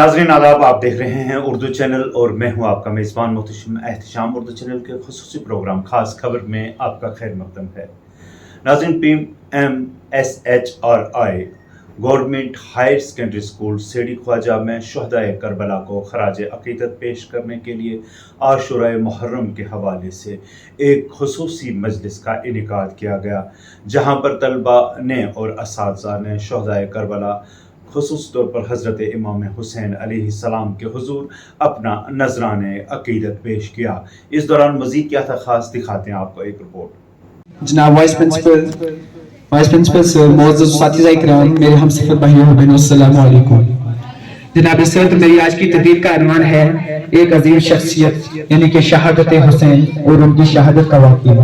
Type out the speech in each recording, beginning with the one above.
नाज़रीन आदाब, आप देख रहे हैं उर्दू चैनल और मैं हूं आपका मेज़बान मोहतशम एहतशाम। उर्दू चैनल के खुसूसी प्रोग्राम खास खबर में आपका खैर मकदम है। नाज़रीन, PMSHRI government higher secondary school Sedi Khwaja में शुहदाए करबला को खराज अकीदत पेश करने के लिए आशुराए मुहर्रम के हवाले से एक खुसूसी मजलिस का इनेकाद किया गया, जहां पर तलबा ने और असातिज़ा ने शुहदाए करबला खुसूस तौर पर हज़रत इमाम हुसैन अलैहिस्सलाम के हुजूर अपना नजराने अकीदत पेश किया। इस दौरान मज़ीद क्या था खास, दिखाते हैं आपको एक रिपोर्ट। जनाब वाइस प्रिंसिपल सर, मोअज़्ज़ज़ साथीज़ा इकराम, मेरे हमसफ़र भाइयों और बहनों, अस्सलामु अलैकुम। जनाब सर, मेरी आज की तकरीर का अनवान है एक अजीम शख्सियत यानी कि शहादत हुसैन और उनकी शहादत का वाक़या।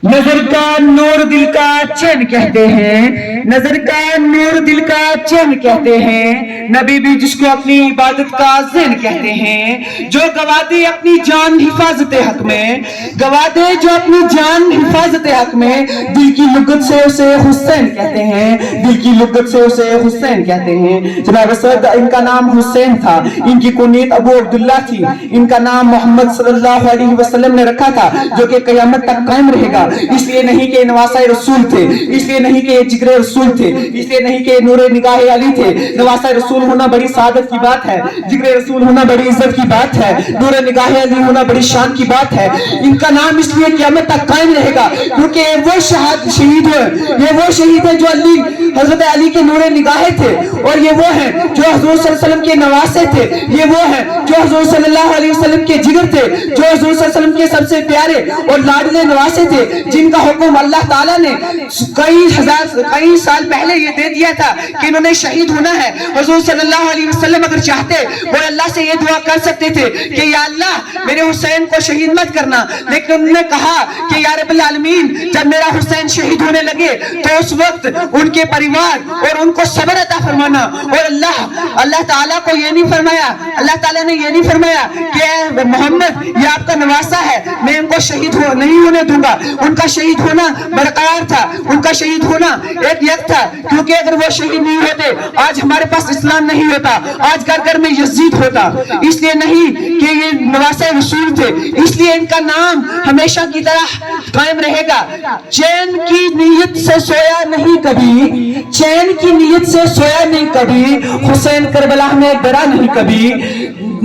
नजर का नूर दिल का चैन कहते हैं, नजर का नूर दिल का चैन कहते हैं, नबी भी जिसको अपनी इबादत का ज़ैन कहते हैं। जो गवा दे अपनी जान हिफाजत हक में, गवा दे जो अपनी जान हिफाजत हक में, दिल की लुगत से उसे हुसैन कहते हैं, दिल की लुगत से उसे हुसैन कहते हैं। जनाब सर, इनका नाम हुसैन था, इनकी कुनीत अबू अब्दुल्ला थी, इनका नाम मोहम्मद सल्लल्लाहु अलैहि वसल्लम ने रखा था, जो कि क़यामत तक कायम रहेगा। इसलिए नहीं कि नवासा रसूल थे, इसलिए नहीं कि जिगरे रसूल थे, इसलिए नहीं कि नूरे निगाह अली थे। नवासा रसूल होना बड़ी सादत की बात है, जिगरे रसूल होना बड़ी इज्जत की बात है, नूरे निगाह अली होना बड़ी शान की बात है। इनका नाम इसलिए क़यामत तक कायम रहेगा क्योंकि वो शहीद है, ये वो शहीद है जो अली हजरत अली के नूरे निगाह थे, और ये वो है जो हुजूर सल्लल्लाहु अलैहि वसल्लम के नवासे थे, ये वो है जो हुजूर सल्लल्लाहु अलैहि वसल्लम के जिगर थे, जो हुजूर सल्लल्लाहु अलैहि वसल्लम के सबसे प्यारे और लाडले नवासे थे, जिनका हुक्म अल्लाह ताला ने कई साल पहले ये दे दिया था कि इन्होंने शहीद होना है। हुजूर सल्लल्लाहु अलैहि वसल्लम अगर चाहते वो अल्लाह से ये दुआ कर सकते थे कि या अल्लाह मेरे हुसैन को शहीद मत करना, लेकिन उन्होंने कहा कि या रब्बुल आलमीन, जब मेरा हुसैन शहीद होने लगे तो उस वक्त उनके परिवार और उनको सब्र अता फरमाना। और अल्लाह ताला को ये नहीं फरमाया, अल्लाह ताला ने ये नहीं फरमाया कि मोहम्मद ये आपका नवासा है, मैं इनको शहीद नहीं होने दूंगा। उनका शहीद होना बरकरार था, उनका शहीद होना एक था, क्योंकि अगर वो शहीद नहीं होते आज हमारे पास इस्लाम नहीं होता, आज घर घर में यजीद होता। इसलिए नहीं कि ये नवासे रसूल थे, इसलिए इनका नाम हमेशा की तरह कायम रहेगा। चैन की नीयत से सोया नहीं कभी, चैन की नीयत से सोया नहीं कभी, हुसैन करबला में डरा नहीं कभी।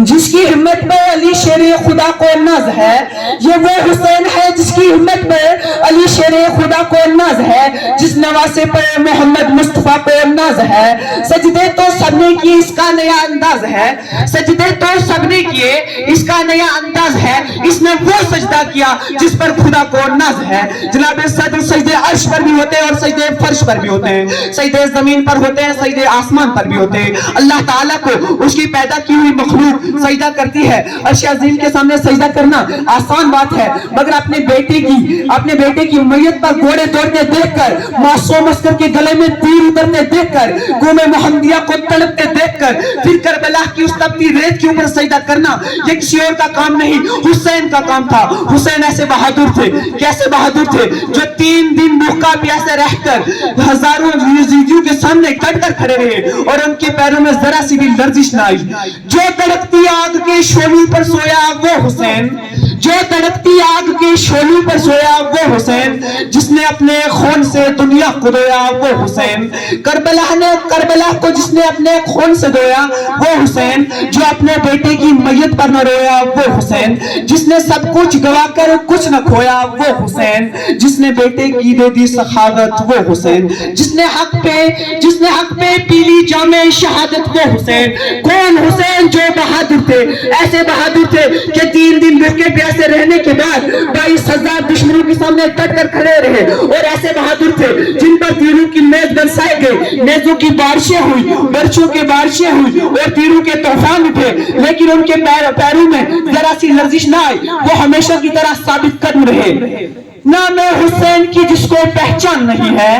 जिसकी हिम्मत में अली शेर खुदा को नाज है, ये वो हुसैन है जिसकी हिम्मत में अली शेर खुदा को नाज है, जिस नवासे पर मोहम्मद मुस्तफा को नाज है। सजदे तो सबने किए इसका नया अंदाज है, सजदे तो सबने किए इसका नया अंदाज है, इसने वो सजदा किया जिस पर खुदा को नाज है। जनाब सदर सजदे अर्श पर भी होते हैं और सजदे फर्श पर भी होते हैं, सजदे जमीन पर होते हैं, सजदे आसमान पर भी होते हैं। अल्लाह ताला को उसकी पैदा की हुई मखलूक सजदा करती है। अर्श अज़ीम के सामने सजदा करना आसान बात है, मगर अपने बेटे की मैयत पर घोड़े दौड़ते देखकर, मासूम अस्कर के गले में तीर उतरते देखकर, कौमे मोहम्मदिया को तड़पते देखकर, फिर करबला की उस तपती रेत के ऊपर सजदा करना, ये किसी और का काम नहीं, हुसैन का काम था। हुसैन ऐसे बहादुर थे, कैसे बहादुर थे, जो 3 दिन भूखा प्यासे रहकर हजारों यजीदियों के सामने डट कर खड़े रहे और उनके पैरों में जरा सी भी लर्जिश ना आई। जो तड़पती आग के शोलों पर सोया वो हुसैन, जो तड़पती आग के शोलों पर सोया वो हुसैन, जिसने अपने खून से दुनिया को धोया वो हुसैन। करबला को जिसने अपने खून से धोया वो हुसैन, जो अपने बेटे की मैयत पर न रोया वो हुसैन, जिसने सब कुछ गवाकर कुछ न खोया वो हुसैन, जिसने बेटे की दे दी सखावत वो हुसैन, जिसने हक पे पीली जामे शहादत वो हुसैन। कौन हुसैन जो बहादुर थे, ऐसे बहादुर थे कि 3 दिन भूखे प्यासे रहने के बाद 22,000 दुश्मनों के सामने डट कर खड़े रहे, और ऐसे बहादुर थे जिन पर तीरों की मेज बरसाई गई, नेज़ों की बारिशें हुई, बर्छों की बारिशें हुई और तीरों के तूफान उठे, लेकिन उनके पैरों में जरा सी लर्जिश ना आई, वो हमेशा की तरह साबित कदम रहे। नाम हुसैन की जिसको पहचान नहीं है,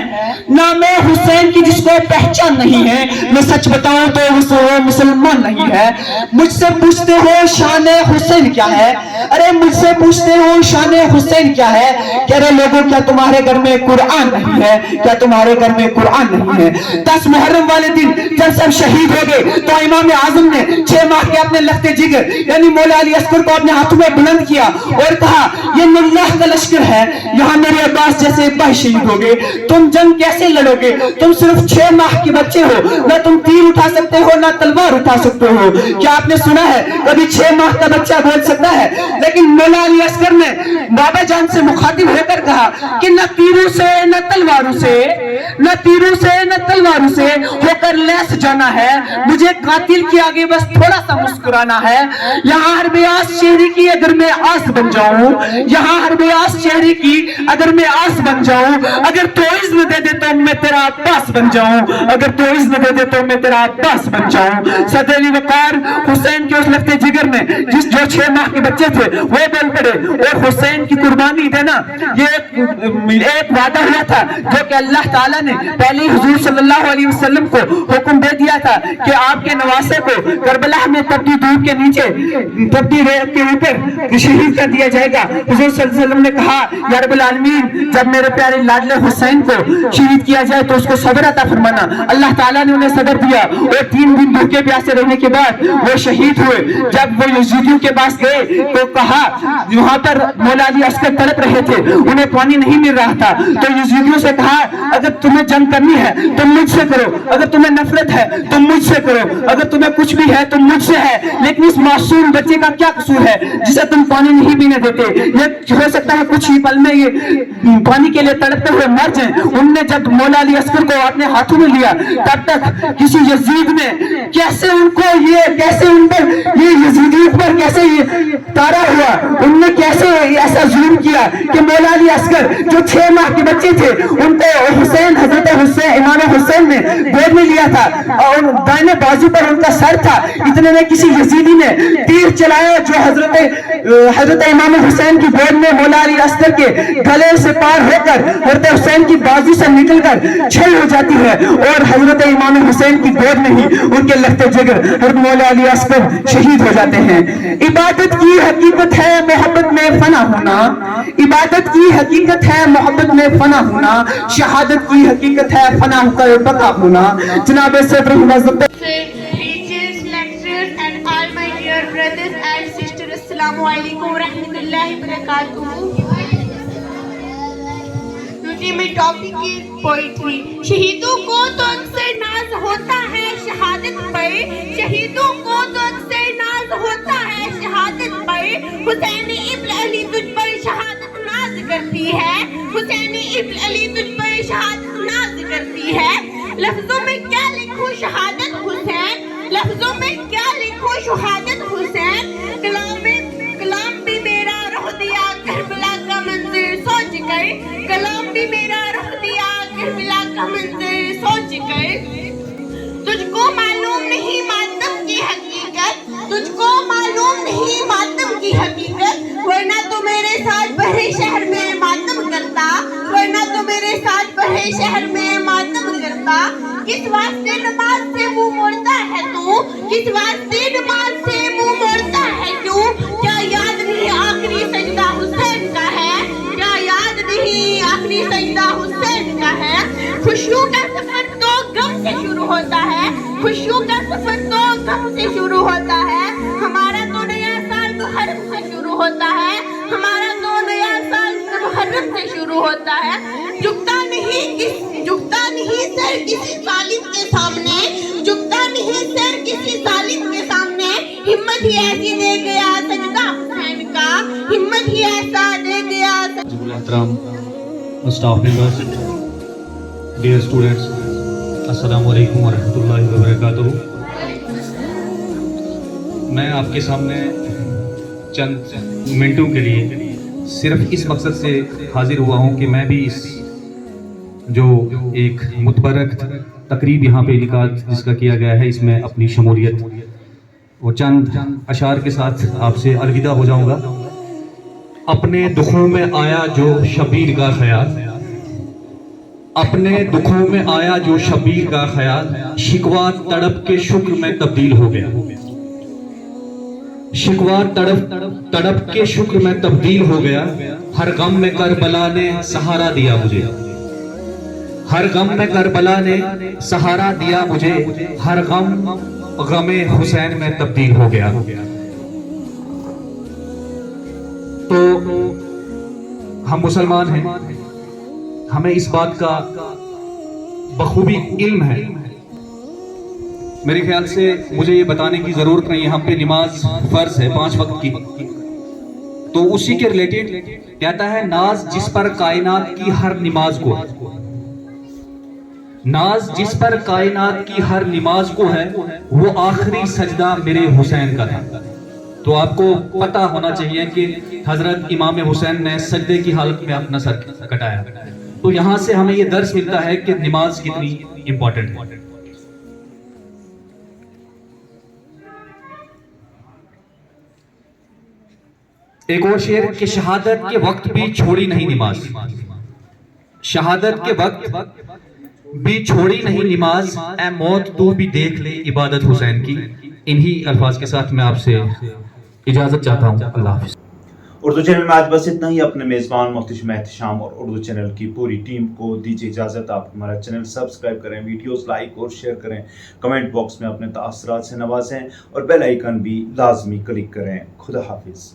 नाम हुसैन की जिसको पहचान नहीं है, मैं सच बताऊं तो वो मुसलमान नहीं है। मुझसे पूछते हो शान हुसैन क्या है, अरे मुझसे पूछते हो शान हुसैन क्या है, कह रहे लोगों क्या तुम्हारे घर में कुरान नहीं है, क्या तुम्हारे घर में कुरान नहीं है। 10 मुहर्रम वाले दिन जब सब शहीद हो गए तो इमाम आजम ने 6 माह के अपने लखते जिगर यानी मौला अली अस्कर को अपने हाथों में बुलंद किया और कहा ये अल्लाह का लश्कर है, यहाँ मेरे अब्बास जैसे भाई शहीद हो गए, तुम जंग कैसे लड़ोगे? तुम सिर्फ 6 माह के बच्चे हो, ना तुम तीर उठा सकते हो ना तलवार उठा सकते हो। क्या आपने सुना है कभी 6 माह का बच्चा बोल सकता है? लेकिन मौला अली अस्कर ने बाबा जान से मुखातिब होकर कहा कि न तीरों से न तलवारों से, न तीरों से न तलवारों से होकर लैस जाना है, मुझे कातिल के आगे बस थोड़ा सा मुस्कुराना है। यहाँ हर बेआस चेहरे की अगर मैं आस बन जाऊं, यहाँ हर बेआस चेहरे की अगर मैं आस बन जाऊं, अगर तो इज़्न दे दे तो मैं तेरा अब्बास बन जाऊं, अगर तो इज़्न दे दे तो मैं तेरा अब्बास बन जाऊं। सदर अली वकार हुसैन के उस लफ्ते जिगर में जो 6 माह के बच्चे थे वो बोल पड़े और हुसैन की कुर्बानी देना ये एक वादा हुआ था जो कि अल्लाह ताला ने पहले हुजूर सल्लल्लाहु अलैहि वसल्लम को हुक्म दे दिया था कि आपके नवासे को करबला में तपती धूप के नीचे तपती रेत के ऊपर शहीद कर दिया जाएगा। हुजूर सल्लल्लाहु अलैहि वसल्लम ने कहा या रब्बुल आलमीन जब मेरे प्यारे लाडले हुसैन को शहीद किया जाए तो उसको सब्र अता फरमाना। अल्लाह ताला ने उन्हें सब्र दिया और 3 दिन भूखे प्यासे रहने के बाद वो शहीद हुए। जब वो यजीदियों के पास गए तो कहा वहां पर मौला अली अस्कर तड़प रहे थे, उन्हें पानी नहीं मिल रहा था, तो यजीदियों से कहा अगर तुम्हें जंग करनी है तो मुझसे करो, अगर तुम्हें नफरत है तो मुझसे करो, अगर तुम्हें कुछ भी है तो मुझसे है, लेकिन इस मासूम बच्चे का क्या कसूर है जिसे तुम पानी नहीं पीने देते? ये हो सकता है कुछ ही पल में ये पानी के लिए तड़पते हुए मर जाए। उनने जब मौला अली अस्कर को अपने हाथों में लिया तब तक किसी यजीद ने कैसे उनको ये कैसे उन पर ये यजीदी पर कैसे ये तारा हुआ, उनने कैसे ऐसा जुल्म किया कि मौला अली अस्कर जो 6 माह के बच्चे थे उनको हुसैन हजरत हुसैन इमाम हुसैन ने गोद में लिया था और दाहिने बाजू पर उनका सर था। इतने में किसी यजीदी ने तीर चलाया जो हजरत इमाम हुसैन की गोद में मौला अली अस्कर के गले से पार होकर हजरत हुसैन की बाजू से निकलकर छल हो जाती है और हजरत इमाम हुसैन की गोद में ही उनके लखते जिगर हजरत मौला अली अस्कर शहीद हो जाते हैं। इबादत की हकीकत है मोहब्बत में फना होना, इबादत की हकीकत है मोहब्बत में फना होना, शहादत की हकीकत है फना होकर बका होना। जनाब सदर teachers, lecturers and all my dear brothers and sisters, Assalamu alaikum warahmatullahi wabarakatuh. Today my topic is poetry. शहीदों को तो अक्सर नाज होता है शहादत पर, शहीदों को तो अक्सर नाज होता है शहादत पर, हुसैन इब्न अली तुझ पर शहादत नाज करती है, हुसैन इब्न अली तुझ पर शहादत नाज करती है। लफ्जों में क्या लिखूं शहादत हुसैन, लफ्जों में क्या लिखूं शहादत हुसैन, कलाम भी मेरा रुख दिया करबला का मंजर सोच कर, कलाम भी मेरा रुख दिया करबला का मंजर सोच कर। तुझको मालूम नहीं मातम की हकीकत, तुझको मालूम नहीं मातम की हकीकत, वरना तो मेरे साथ बड़े शहर में मातम करता, वरना तो मेरे साथ बड़े शहर में मातम करता। किस वास्ते नमाज से मुंह मोड़ता है तू, किस वास्ते नमाज से मुंह मोड़ता है तू, क्या याद नहीं आखिरी सजदा हुसैन का है, क्या याद नहीं आखिरी सजदा हुसैन का है। खुशियों का सफर तो गम से शुरू होता है, खुशियों का सफर तो गम से शुरू होता है, हमारा तो नया साल मुहर्रम से शुरू होता है, हमारा तो नया साल मुहर्रम से शुरू होता है। झुकता नहीं सर किसी जालिम के सामने, झुकता नहीं सर किसी जालिम के सामने, हिम्मत ही ऐसी दे गया सजदा हुसैन का, हिम्मत ही ऐसा दे गया। स्टाफ मेंबर्स, डियर स्टूडेंट्स, अस्सलाम वालेकुम वरहमतुल्लाहि वबरकातुहू। मैं आपके सामने चंद मिनटों के लिए सिर्फ इस मकसद से हाजिर हुआ हूँ कि मैं भी इस जो एक मुतबरक तकरीब यहाँ पे इनकाद जिसका किया गया है इसमें अपनी शमूलियत वो चंद अशार के साथ आपसे अलविदा हो जाऊँगा। अपने दुखों में आया जो शबीर का ख्याल, अपने दुखों में आया जो शबीर का ख्याल, शिकवा तड़प के शुक्र में तब्दील हो गया, शिकवा तड़प के शुक्र में तब्दील हो गया, हर गम में करबला ने सहारा दिया मुझे, ہر غم میں کربلا نے سہارا دیا مجھے، ہر غم غم حسین میں تبدیل ہو گیا۔ تو ہم مسلمان ہیں، ہمیں اس بات کا بخوبی علم ہے۔ میرے خیال سے مجھے یہ بتانے کی ضرورت نہیں ہے، ہم پہ نماز فرض ہے 5 وقت کی۔ تو اسی کے ریلیٹڈ کہتا ہے ناز جس پر کائنات کی ہر نماز کو ہے، ناز جس پر کائنات کی ہر نماز کو ہے، وہ آخری سجدہ میرے حسین کا تھا۔ تو آپ کو پتہ ہونا چاہیے کہ حضرت امام حسین نے سجدے کی حالت میں اپنا سر کٹایا۔ تو یہاں سے ہمیں یہ درس ملتا ہے کہ نماز کتنی امپورٹنٹ ہے۔ ایک اور شعر کہ شہادت کے وقت بھی چھوڑی نہیں نماز، شہادت کے وقت بھی چھوڑی نہیں نماز، اے موت تو بھی دیکھ لے عبادت حسین کی۔ انہی الفاظ کے ساتھ میں آپ سے اجازت چاہتا ہوں، اللہ حافظ۔ اردو چینل میں آج بس اتنا ہی۔ اپنے میزبان محتشم احتشام اور اردو چینل کی پوری ٹیم کو دیجیے اجازت۔ آپ ہمارا چینل سبسکرائب کریں، ویڈیوز لائک اور شیئر کریں، کمنٹ باکس میں اپنے تاثرات سے نوازیں اور بیل آئیکن بھی لازمی کلک کریں۔ خدا حافظ۔